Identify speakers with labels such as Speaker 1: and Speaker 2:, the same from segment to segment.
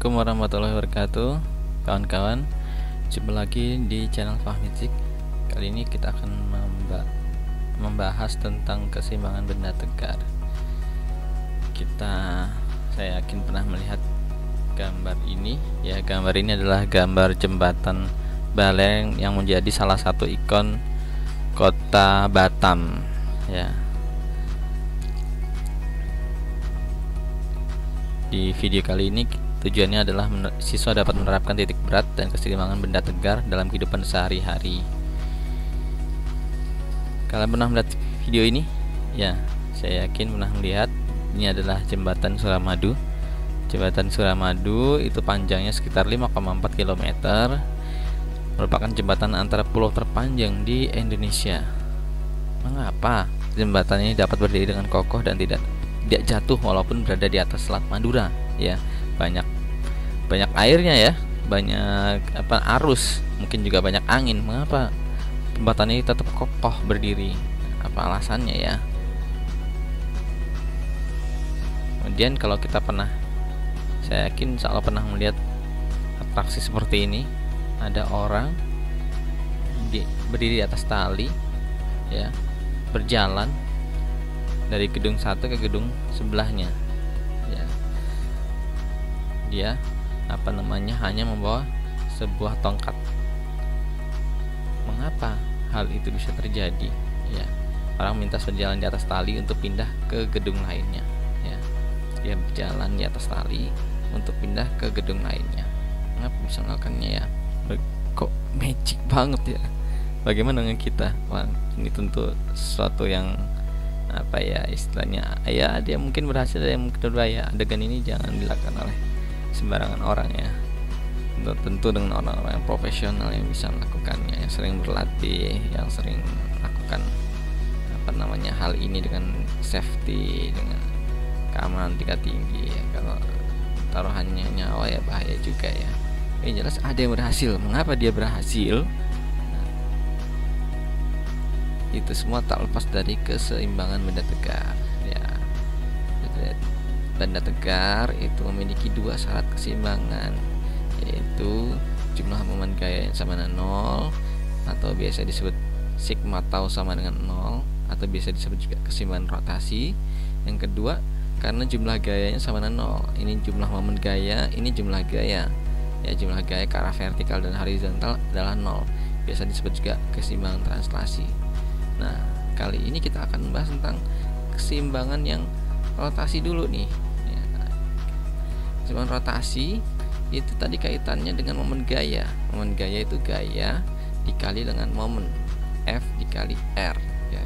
Speaker 1: Assalamualaikum warahmatullahi wabarakatuh, kawan-kawan. Jumpa lagi di channel Fahmizik. Kali ini kita akan membahas tentang keseimbangan benda tegar. Saya yakin pernah melihat gambar ini. Ya, gambar ini adalah gambar jembatan Baleng yang menjadi salah satu ikon kota Batam. Ya. Di video kali ini tujuannya adalah siswa dapat menerapkan titik berat dan keseimbangan benda tegar dalam kehidupan sehari-hari. Kalian pernah melihat video ini? Ya, saya yakin pernah melihat. Ini adalah jembatan Suramadu. Jembatan Suramadu itu panjangnya sekitar 5,4 km. Merupakan jembatan antara pulau terpanjang di Indonesia. Mengapa jembatan ini dapat berdiri dengan kokoh dan tidak jatuh walaupun berada di atas Selat Madura? Ya, banyak airnya ya, banyak arus, mungkin juga banyak angin. Mengapa jembatan ini tetap kokoh berdiri? Apa alasannya ya? Kemudian kalau kita saya yakin kalau pernah melihat atraksi seperti ini, ada orang berdiri di atas tali ya, berjalan dari gedung satu ke gedung sebelahnya ya. Dia hanya membawa sebuah tongkat. Mengapa hal itu bisa terjadi ya? Orang minta berjalan di atas tali untuk pindah ke gedung lainnya ya. Dia berjalan di atas tali untuk pindah ke gedung lainnya. Mengapa bisa melakukannya ya? Kok magic banget ya? Bagaimana dengan kita? Wah, ini tentu sesuatu yang istilahnya ya, dia mungkin berhasil, dia mungkin berbahaya. Adegan ini jangan dilakukan oleh sembarangan orang ya, tentu dengan orang-orang yang profesional yang bisa melakukannya, yang sering berlatih, yang sering melakukan hal ini dengan safety, dengan keamanan tingkat tinggi ya. Kalau taruhannya nyawa ya bahaya juga ya. Yang jelas ada yang berhasil. Mengapa dia berhasil? Itu semua tak lepas dari keseimbangan benda tegar ya. Benda tegar itu memiliki dua syarat keseimbangan, yaitu jumlah momen gaya yang sama dengan 0, atau biasa disebut sigma tau sama dengan 0, atau biasa disebut juga keseimbangan rotasi. Yang kedua, karena jumlah gayanya sama dengan 0. Ini jumlah momen gaya, ini jumlah gaya ya. Jumlah gaya ke arah vertikal dan horizontal adalah 0, biasa disebut juga keseimbangan translasi. Nah, kali ini kita akan membahas tentang keseimbangan yang rotasi dulu nih ya. Keseimbangan rotasi itu tadi kaitannya dengan momen gaya. Momen gaya itu gaya dikali dengan momen F dikali R ya.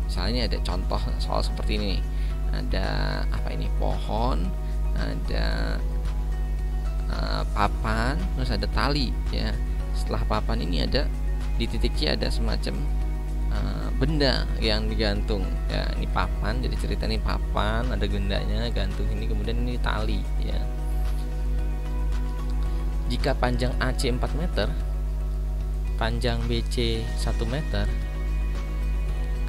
Speaker 1: Misalnya ada contoh soal seperti ini. Ada pohon, ada papan, terus ada tali ya. Setelah papan ini ada di titiknya ada semacam benda yang digantung ya. Ini papan, jadi cerita ini papan, ada gendanya gantung ini, kemudian ini tali ya. Jika panjang AC 4 meter, panjang BC 1 meter,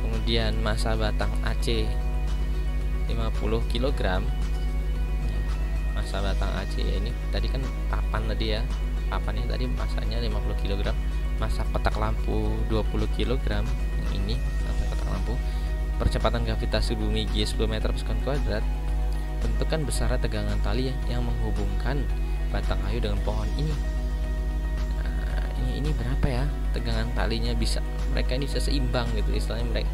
Speaker 1: kemudian massa batang AC 50 kg. Massa batang AC ini tadi kan papan tadi ya. Papan ini tadi massanya 50 kg. Massa kotak lampu 20 kg. Yang ini kotak lampu. Percepatan gravitasi bumi G 10 meter per sekon kuadrat. Tentukan besaran tegangan tali yang menghubungkan batang kayu dengan pohon ini. Nah, ini berapa ya tegangan talinya? Mereka ini bisa seimbang gitu, istilahnya mereka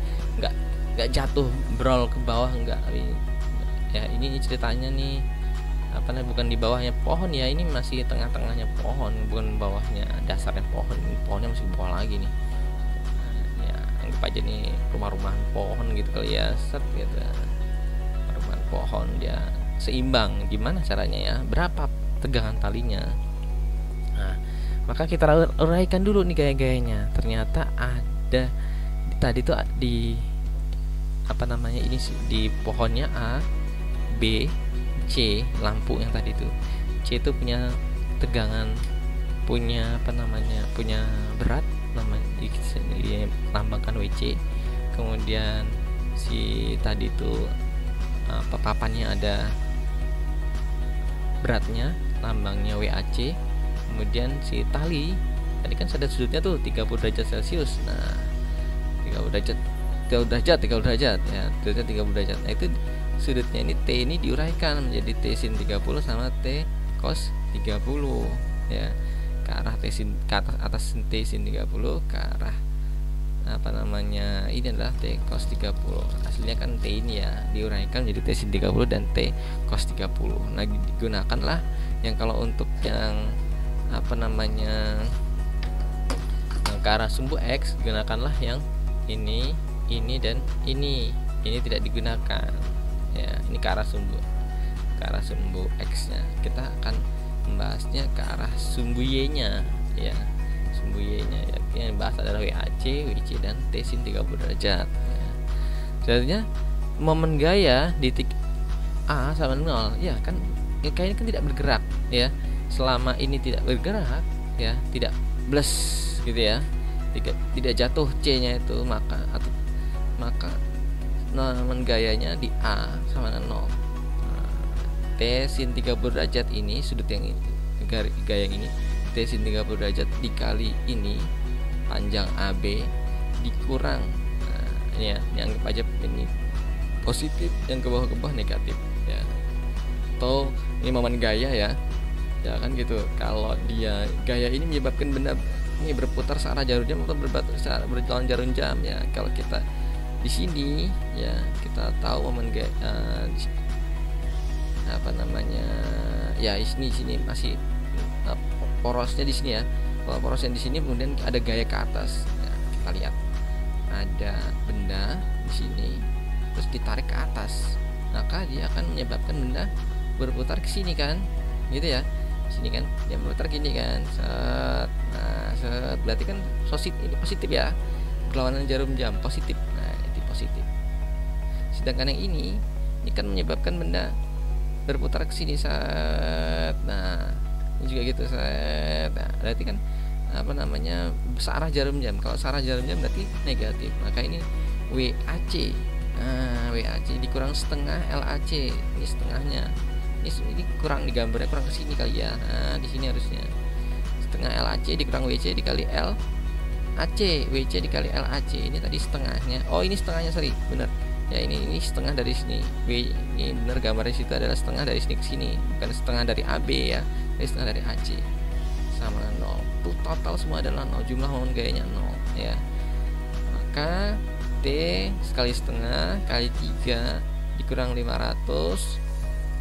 Speaker 1: nggak jatuh brol ke bawah, enggak ya. Ini ceritanya nih bukan di bawahnya pohon ya, ini masih tengah-tengahnya pohon, bukan bawahnya dasarnya pohon. Ini pohonnya masih bawah lagi nih ya. Anggap aja nih rumah-rumahan pohon gitu kali ya, gitu. Rumah pohon dia seimbang. Gimana caranya ya? Berapa tegangan talinya? Nah, maka kita uraikan dulu nih gaya-gayanya. Ternyata ada tadi tuh di ini sih, di pohonnya A, B, C, lampu yang tadi itu C itu punya tegangan, punya punya berat, dilambangkan WC. Kemudian si tadi itu papannya ada beratnya lambangnya WAC. Kemudian si tali tadi kan ada sudutnya tuh 30 derajat Celcius. Nah 30 derajat ya, sudutnya 30 derajat. Nah itu sudutnya ini T ini diuraikan menjadi T sin 30 sama T cos 30 ya, ke arah T sin, ke atas T sin 30 ke arah apa namanya, ini adalah T cos 30. Aslinya kan T ini ya diuraikan menjadi T sin 30 dan T cos 30. Nah digunakanlah yang kalau untuk yang apa namanya yang ke arah sumbu X, gunakanlah yang ini dan ini tidak digunakan ya. Ini ke arah sumbu X nya. Kita akan membahasnya ke arah sumbu Y nya ya, sumbu Y nya ya. Yang dibahas adalah WAC, WC dan T sin 30 derajat ya. Selanjutnya momen gaya di titik A sama 0 ya kan, kayak ini kan tidak bergerak ya. Selama ini tidak bergerak ya, tidak bles gitu ya, tidak jatuh C nya itu, maka momen gayanya di A sama 0. T sin 30 derajat ini sudut yang ini, gaya yang ini T sin 30 derajat dikali ini panjang AB dikurang, nah, ini ya, ini anggap aja ini positif, yang ke bawah negatif ya. Atau ini momen gaya ya kan gitu. Kalau dia gaya ini menyebabkan benda ini berputar searah jarum jam atau berjalan jarum jam ya. Kalau kita di sini ya, kita tahu momen gaya apa namanya ya, di sini masih porosnya di sini ya. Kalau porosnya di sini kemudian ada gaya ke atas ya, kita lihat ada benda di sini terus ditarik ke atas, maka dia akan menyebabkan benda berputar ke sini kan gitu ya. Sini kan dia berputar gini kan, set. Nah set berarti kan ini positif ya, perlawanan jarum jam positif. Nah itu positif. Sedangkan yang ini kan menyebabkan benda berputar ke sini, set. Nah ini juga gitu, set. Nah berarti kan apa namanya searah jarum jam. Kalau searah jarum jam berarti negatif, maka ini WAC. Nah WAC dikurang setengah LAC, ini setengahnya. Ini kurang digambarnya, kurang ke sini kali ya. Nah di sini harusnya setengah LAC dikurang WC dikali LAC, WC dikali LAC. Ini tadi setengahnya. Oh ini setengahnya, sorry, benar ya. Ini setengah dari sini. Ini benar, gambarnya situ adalah setengah dari sini ke sini, bukan setengah dari AB ya. Ini setengah dari AC sama 0. Tuh total semua adalah 0, jumlah momen gayanya 0 ya. Maka T sekali setengah kali 3 dikurang 500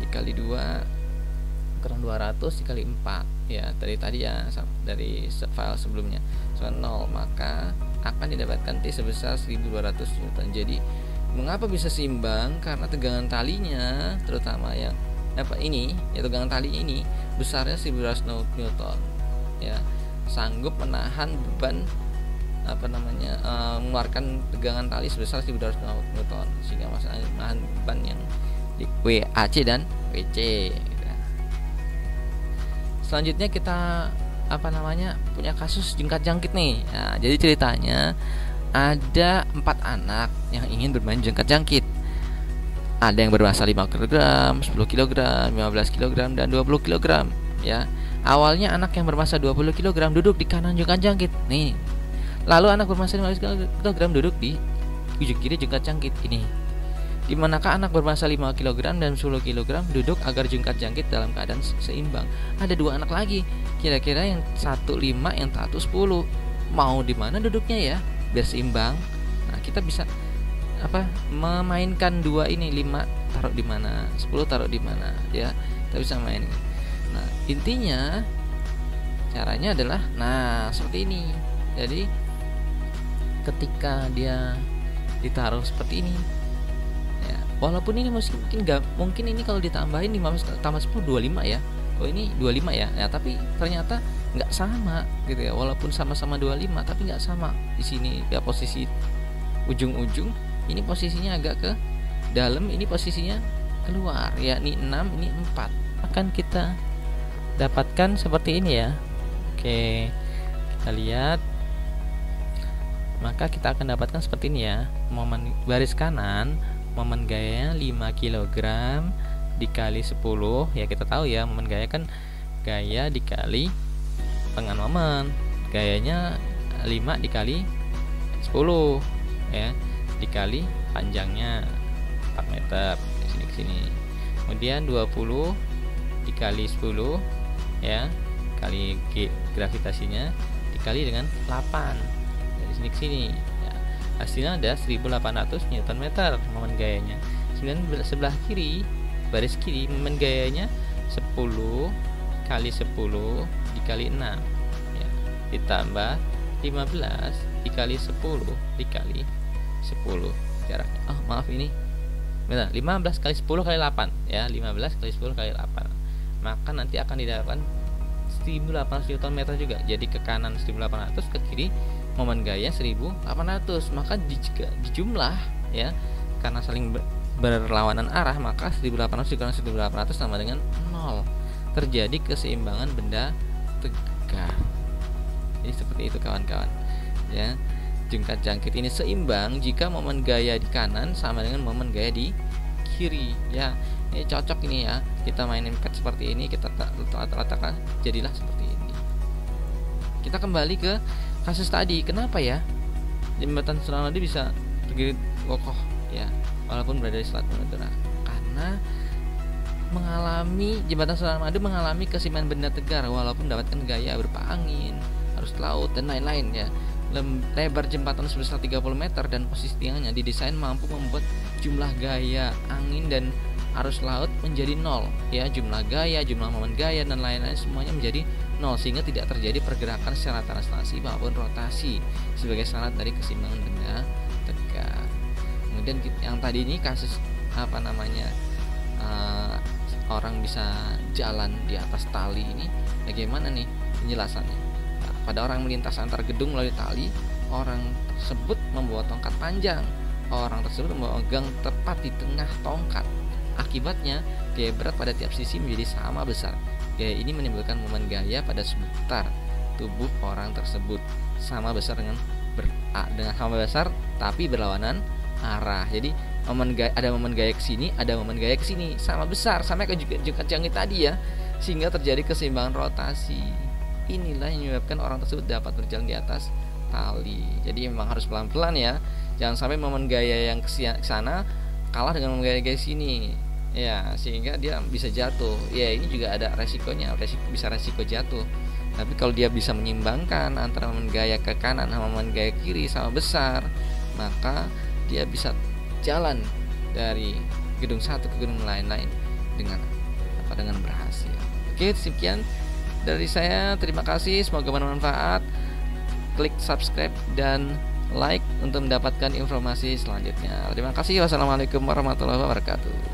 Speaker 1: dikali 2 kurang 200 dikali 4 ya, tadi ya dari file sebelumnya soal 0, maka akan didapatkan T sebesar 1200 Newton. Jadi mengapa bisa seimbang? Karena tegangan talinya, terutama yang ini ya, tegangan tali ini besarnya 1200 Newton ya, sanggup menahan beban mengeluarkan tegangan tali sebesar 1200 Newton, sehingga masalahnya menahan beban yang di WAC dan WC gitu. Selanjutnya kita punya kasus jengkat-jangkit nih. Nah, jadi ceritanya ada 4 anak yang ingin bermain jengkat-jangkit. Ada yang bermassa 5 kg, 10 kg, 15 kg, dan 20 kg ya. Awalnya anak yang bermassa 20 kg duduk di kanan jengkat-jangkit nih. Lalu anak bermassa 15 kg duduk di ujung kiri jengkat-jangkit ini. Di manakah anak bermassa 5 kg dan 10 kg duduk agar jengkat-jangkit dalam keadaan seimbang? Ada 2 anak lagi. Kira-kira yang satu 5, yang satu 10. Mau di mana duduknya ya biar seimbang? Nah, kita bisa memainkan 2 ini, 5 taruh di mana, 10 taruh di mana ya. Kita bisa main. Nah, intinya caranya adalah seperti ini. Jadi ketika dia ditaruh seperti ini ya, walaupun ini mungkin ini kalau ditambahin 15 tambah 10 25 ya. Oh ini 25 ya. Ya tapi ternyata nggak sama gitu ya. Walaupun sama-sama 25 tapi nggak sama. Di sini ya posisi ujung-ujung, ini posisinya agak ke dalam, ini posisinya keluar, yakni 6, ini 4. Akan kita dapatkan seperti ini ya. Oke, kita lihat. Maka kita akan dapatkan seperti ini ya. Momen baris kanan, momen gayanya 5 kg dikali 10. Ya kita tahu ya, momen gaya kan gaya dikali lengan momen. Gayanya 5 dikali 10 ya, dikali panjangnya 4 meter dari sini ke sini. Kemudian 20 dikali 10 ya, kali gravitasinya dikali dengan 8 dari sini ke sini ya. Hasilnya ada 1800 Nm momen gayanya. Kemudian sebelah kiri, baris kiri, momen gayanya 10 kali 10 dikali 6 ya, ditambah 15 dikali 10 dikali 10 jaraknya. Oh maaf, ini benar, 15 kali 10 kali 8 ya, 15 kali 10 kali 8. Maka nanti akan didapatkan 1800 Nm juga. Jadi ke kanan 1800, ke kiri momen gaya 1800. Maka dijumlah ya, karena saling berlawanan arah, maka 1800 dikurang 1800 sama dengan 0. Terjadi keseimbangan benda tegak. Jadi seperti itu kawan-kawan ya. Jungkat jangkit ini seimbang jika momen gaya di kanan sama dengan momen gaya di kiri ya. Ini cocok ini ya, kita mainin pet seperti ini, kita letakkan jadilah seperti ini. Kita kembali ke kasus tadi. Kenapa ya jembatan Suramadu bisa berdiri kokoh ya walaupun berada di Selat Madura? Karena jembatan Suramadu mengalami keseimbangan benda tegar walaupun mendapatkan gaya berupa angin, arus laut dan lain-lain ya. Lebar jembatan sebesar 30 meter dan posisi tiangnya didesain mampu membuat jumlah gaya, angin dan arus laut menjadi 0 ya. Jumlah gaya, jumlah momen gaya dan lain-lain semuanya menjadi 0 sehingga tidak terjadi pergerakan secara translasi maupun rotasi sebagai syarat dari keseimbangan benda tegak. Kemudian yang tadi ini kasus orang bisa jalan di atas tali ini, bagaimana nih penjelasannya? Pada orang melintas antar gedung melalui tali, orang tersebut membawa tongkat panjang. Orang tersebut membawa gang tepat di tengah tongkat. Akibatnya, gaya berat pada tiap sisi menjadi sama besar. Gaya ini menimbulkan momen gaya pada seputar tubuh orang tersebut sama besar dengan sama besar tapi berlawanan arah. Jadi ada momen gaya ke sini, ada momen gaya ke sini, sama besar, sama kayak jungkat jangkit tadi ya, sehingga terjadi keseimbangan rotasi. Inilah yang menyebabkan orang tersebut dapat berjalan di atas tali. Jadi memang harus pelan-pelan ya. Jangan sampai momen gaya yang ke sana kalah dengan momen gaya sini. Ya, sehingga dia bisa jatuh. Ya, ini juga ada resikonya, bisa resiko jatuh. Tapi kalau dia bisa menyeimbangkan antara momen gaya ke kanan sama momen gaya kiri sama besar, maka dia bisa jalan dari gedung satu ke gedung lain-lain dengan berhasil. Oke, sekian dari saya, terima kasih, semoga bermanfaat. Klik subscribe dan like untuk mendapatkan informasi selanjutnya. Terima kasih. Wassalamualaikum warahmatullahi wabarakatuh.